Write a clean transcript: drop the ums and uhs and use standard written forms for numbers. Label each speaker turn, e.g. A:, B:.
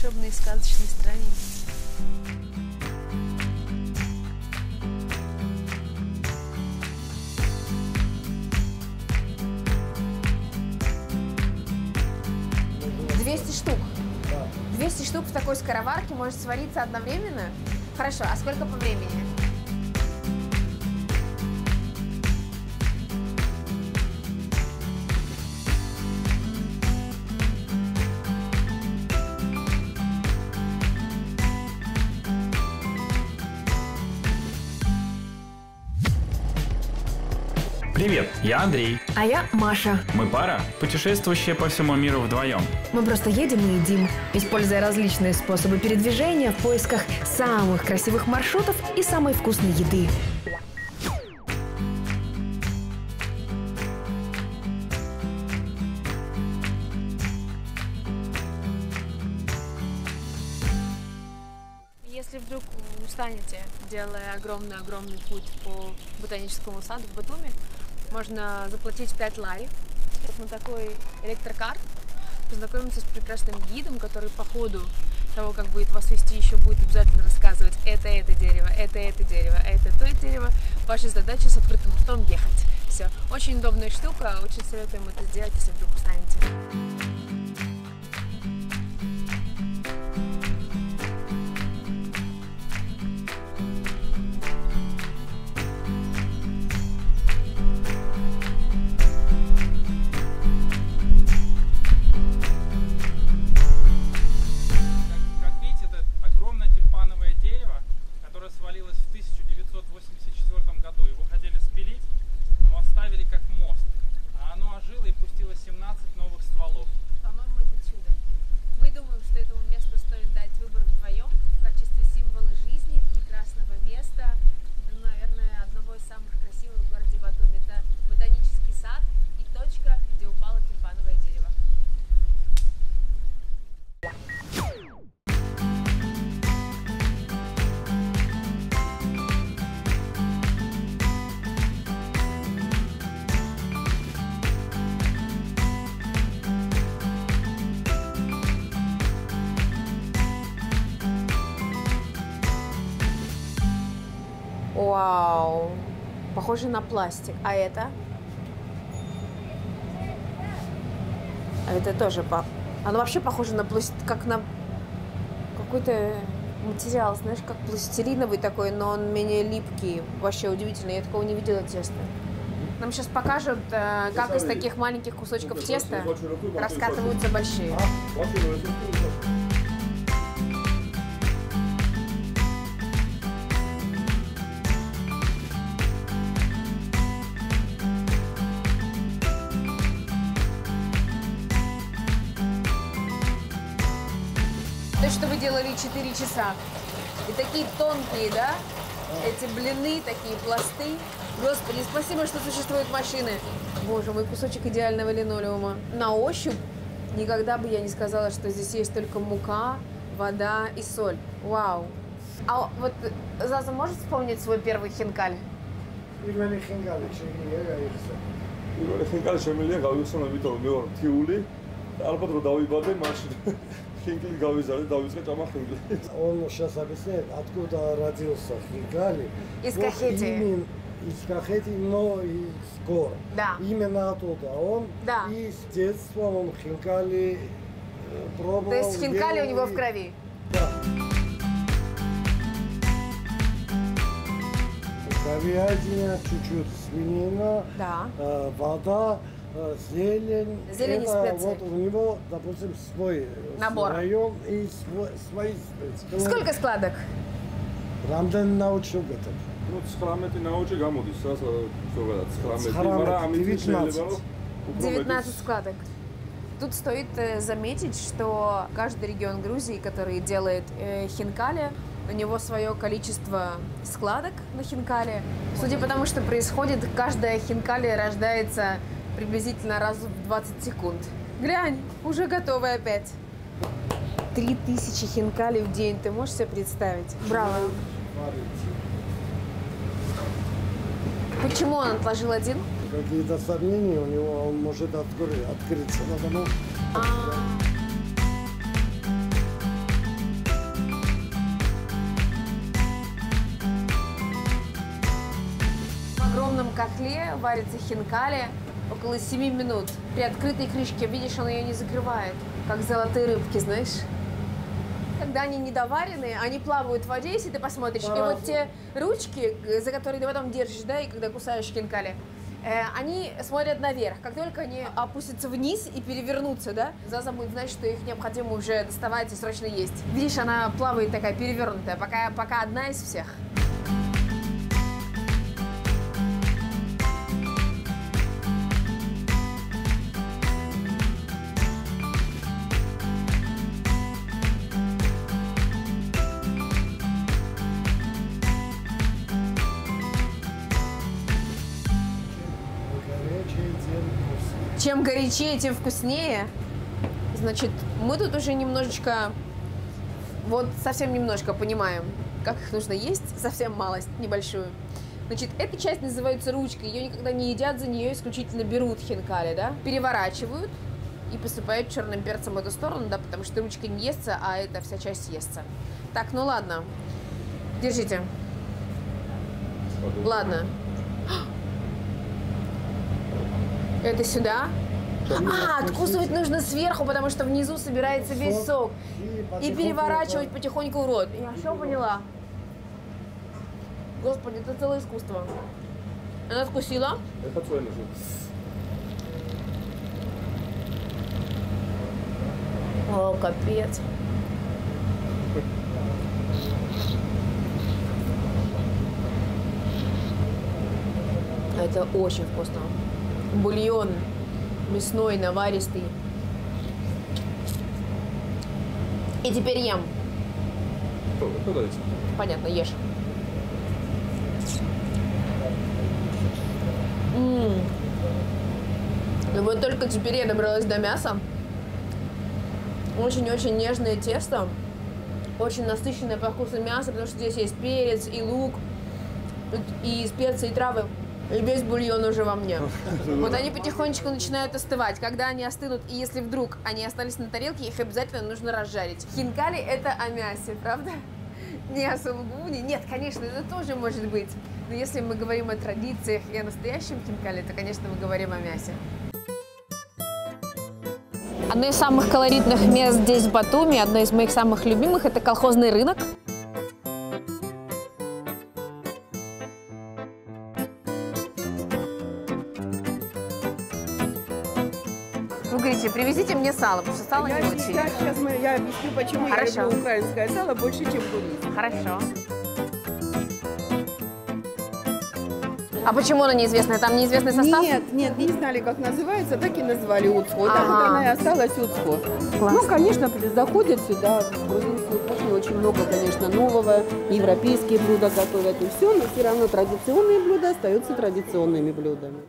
A: волшебной сказочной стране.
B: Штук. 200 штук в такой скороварке может свариться одновременно? Хорошо, а сколько по времени?
C: Привет, я Андрей.
D: А я Маша.
C: Мы пара, путешествующая по всему миру вдвоем.
D: Мы просто едем и едим, используя различные способы передвижения в поисках самых красивых маршрутов и самой вкусной еды.
A: Если вдруг устанете, делая огромный путь по ботаническому саду в Батуми, можно заплатить 5 лари на такой электрокар, познакомиться с прекрасным гидом, который по ходу того, как будет вас вести, еще будет обязательно рассказывать: это дерево, это дерево, а это то дерево. Ваша задача с открытым ртом ехать. Все. Очень удобная штука, очень советуем это сделать, если вдруг устанете.
E: Свалилось в 1984 году. Его хотели спилить, но оставили как мост. А оно ожило и пустило 17 новых стволов.
A: По-моему, это чудо. Мы думаем, что этому месту стоит дать выбор вдвоем в качестве символа жизни, прекрасного места, наверное, одного из самых красивых в городе Батуми. Это ботанический сад и точка, где упало тюльпановое дерево.
B: Вау! Похоже на пластик. А это? А это тоже оно вообще похоже на как на какой-то материал, знаешь, как пластилиновый такой, но он менее липкий. Вообще удивительно, я такого не видела теста. Нам сейчас покажут, как из таких маленьких кусочков теста раскатываются большие. То, что вы делали 4 часа. И такие тонкие, да? Эти блины, такие пласты. Господи, спасибо, что существуют машины. Боже мой, кусочек идеального линолеума. На ощупь никогда бы я не сказала, что здесь есть только мука, вода и соль. Вау. А вот Заза может вспомнить свой первый хинкаль?
F: Первый хинкаль, შემიძლია გავიხსენოთ მეორე თიული. ალბათ რომ დავიბადე მაშინ хинкали გავიზარდე, დავიწყე ჭამა хинкали. Он сейчас объясняет, откуда родился хинкали.
B: Из Кахетии.
F: Из Кахетии, но из гор.
B: Да.
F: Именно оттуда. Он и с детства он хинкали пробовал.
B: То есть хинкали у него в крови?
F: Да. Говядина, чуть-чуть свинина, вода, зелень.
B: Зелень и специи.
F: Вот у него, допустим, свой
B: набор.
F: Район и свои специи.
B: Сколько складок?
F: Рамдан научил готов.
G: Ну, 19 научи გამოდის, ზოგადად
B: 19 складок. Тут стоит заметить, что каждый регион Грузии, который делает хинкали, у него свое количество складок на хинкали. Судя по тому, что происходит, каждая хинкали рождается приблизительно раз в 20 секунд. Глянь, уже готовы опять. 3000 хинкали в день, ты можешь себе представить? Браво. Почему он отложил один?
F: Какие-то сомнения у него, он может открыться.
B: огромном котле варится хинкали около 7 минут. При открытой крышке, видишь, он ее не закрывает, как золотые рыбки, знаешь. Когда они недоварены, они плавают в воде, если ты посмотришь. И вот те ручки, за которые ты потом держишь, да, и когда кусаешь хинкали, они смотрят наверх. Как только они опустятся вниз и перевернутся, да, Заза будет знать, что их необходимо уже доставать и срочно есть. Видишь, она плавает такая перевернутая, пока одна из всех. Чем горячее, тем вкуснее. Значит, мы тут уже немножечко, вот совсем немножко понимаем, как их нужно есть, совсем малость, небольшую. Значит, эта часть называется ручкой, ее никогда не едят, за нее исключительно берут хинкали, да, переворачивают и посыпают черным перцем в эту сторону, да, потому что ручка не естся, а эта вся часть естся. Так, ну ладно, держите. Ладно. Это сюда. Откусывать нужно сверху, потому что внизу собирается весь сок. И переворачивать потихоньку в рот. Я все поняла. Господи, это целое искусство. Она откусила. О, капец. Это очень вкусно. Бульон мясной, наваристый. И теперь ем. Понятно, ешь. Ну вот только теперь я добралась до мяса. Очень-очень нежное тесто. Очень насыщенное по вкусу мясо, потому что здесь есть перец и лук, и специи, и травы. И весь бульон уже во мне. Вот они потихонечку начинают остывать. Когда они остынут, и если вдруг они остались на тарелке, их обязательно нужно разжарить. Хинкали – это о мясе, правда? Не о сулугуне. Нет, конечно, это тоже может быть. Но если мы говорим о традициях и о настоящем хинкали, то, конечно, мы говорим о мясе. Одно из самых колоритных мест здесь, в Батуми, одно из моих самых любимых – это колхозный рынок. Вы говорите, привезите мне сало, потому что сало не очень.
H: Сейчас я объясню, почему
B: Хорошо.
H: я люблю украинское сало больше, чем курица.
B: Хорошо. А почему оно неизвестное? Там неизвестный состав?
H: Нет, не знали, как называется, так и назвали Уцхо. Так вот она и осталась Уцхо.
B: Классно.
H: Ну, конечно, заходят сюда, в грузинскую кухню очень много, конечно, нового, европейские блюда готовят и все, но все равно традиционные блюда остаются традиционными блюдами.